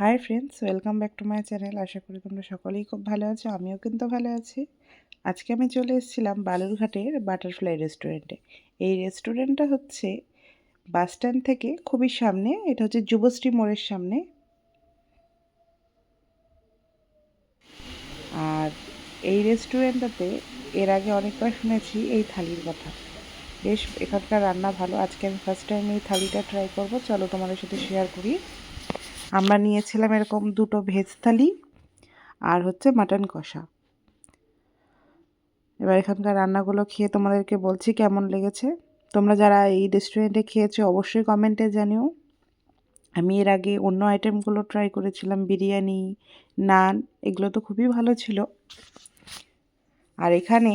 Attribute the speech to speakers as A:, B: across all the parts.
A: High friends, welcome back to my channel. আশা করি তোমরা সকলেই খুব ভালো আছো, আমিও কিন্তু ভালো আছি। আজকে আমি চলে এসেছিলাম বালুরঘাটের বাটারফ্লাই রেস্টুরেন্টে। এই রেস্টুরেন্টটা হচ্ছে বাস স্ট্যান্ড থেকে খুবই সামনে, এটা হচ্ছে যুবশ্রী মোড়ের সামনে। আর এই রেস্টুরেন্টটাতে এর আগে অনেকবার শুনেছি এই থালির কথা। বেশ এখানকার রান্না ভালো। আজকে আমি ফার্স্ট টাইম এই থালিটা ট্রাই করব, চলো তোমাদের সাথে শেয়ার করি। আমরা নিয়েছিলাম এরকম দুটো ভেজ থালি আর হচ্ছে মাটন কষা। এবার এখানকার রান্নাগুলো খেয়ে তোমাদেরকে বলছি কেমন লেগেছে। তোমরা যারা এই রেস্টুরেন্টে খেয়েছো অবশ্যই কমেন্টে জানিও। আমি এর আগে অন্য আইটেমগুলো ট্রাই করেছিলাম, বিরিয়ানি, নান, এগুলো তো খুবই ভালো ছিল। আর এখানে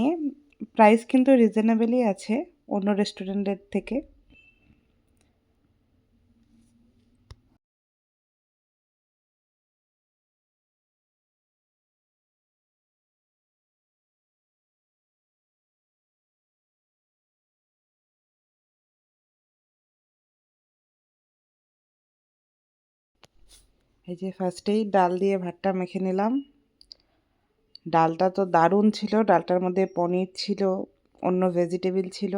A: প্রাইস কিন্তু রিজনেবলই আছে অন্য রেস্টুরেন্টের থেকে। এই যে ফার্স্টেই ডাল দিয়ে ভাতটা মেখে নিলাম। ডালটা তো দারুণ ছিল, ডালটার মধ্যে পনির ছিল, অন্য ভেজিটেবল ছিল,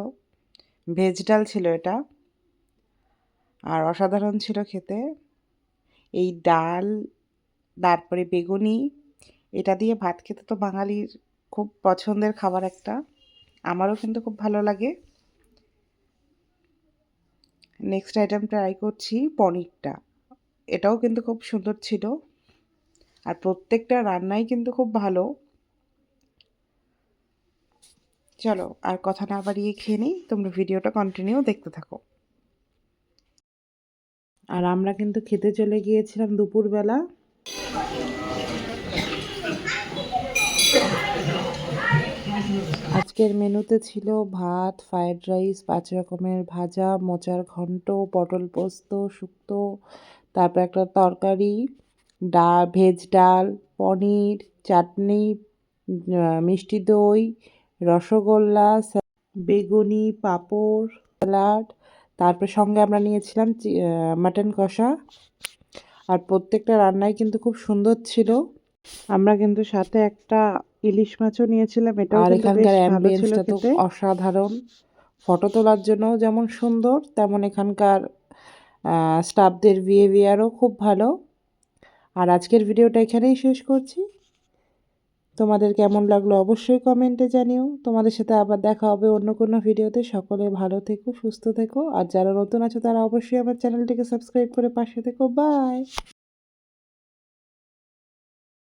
A: ভেজ ডাল ছিল এটা, আর অসাধারণ ছিল খেতে। এই ডাল, তারপরে বেগুনি, এটা দিয়ে ভাত খেতে তো বাঙালির খুব পছন্দের খাবার একটা। আমারও কিন্তু খুব ভালো লাগে। নেক্সট আইটেম ট্রাই করছি পনিরটা, এটাও কিন্তু খুব সুন্দর ছিল। আর প্রত্যেকটা রান্নাই কিন্তু খুব ভালো। চলো আর কথা না বাড়িয়ে খেয়ে নিই, তোমরা ভিডিওটা কন্টিনিউ দেখতে থাকো। আর আমরা কিন্তু খেতে চলে গিয়েছিলাম দুপুরবেলা। আজকের মেনুতে ছিল ভাত, ফ্রায়েড রাইস, 5 রকমের ভাজা, মোচার ঘন্ট, পটল পোস্ত, শুক্তো, তারপর একটা তরকারি, ডাল, ভেজ ডাল, পনির, চাটনি, মিষ্টি দই, রসগোল্লা, বেগুনি, পাঁপড়, স্যালাড, তারপর সঙ্গে আমরা নিয়েছিলাম মাটন কষা। আর প্রত্যেকটা রান্নাই কিন্তু খুব সুন্দর ছিল। আমরা কিন্তু সাথে একটা ইলিশ মাছও নিয়েছিলাম, এটাও
B: আর
A: কিন্তু বেশ
B: এখানকার
A: ভালো ছিল
B: অ্যাম্বিয়েন্সটা তো
A: খেতে।
B: অসাধারণ। ফটো তোলার জন্য যেমন সুন্দর, তেমন এখানকার স্টাফদের বিহেভিয়ারও খুব ভালো। আর আজকের ভিডিওটা এখানেই শেষ করছি। তোমাদের কেমন লাগলো অবশ্যই কমেন্টে জানিও। তোমাদের সাথে আবার দেখা হবে অন্য কোনো ভিডিওতে। সকলে ভালো থেকো, সুস্থ থেকো। আর যারা নতুন আছো তারা অবশ্যই আমার চ্যানেলটিকে সাবস্ক্রাইব করে পাশে থেকো। বাই।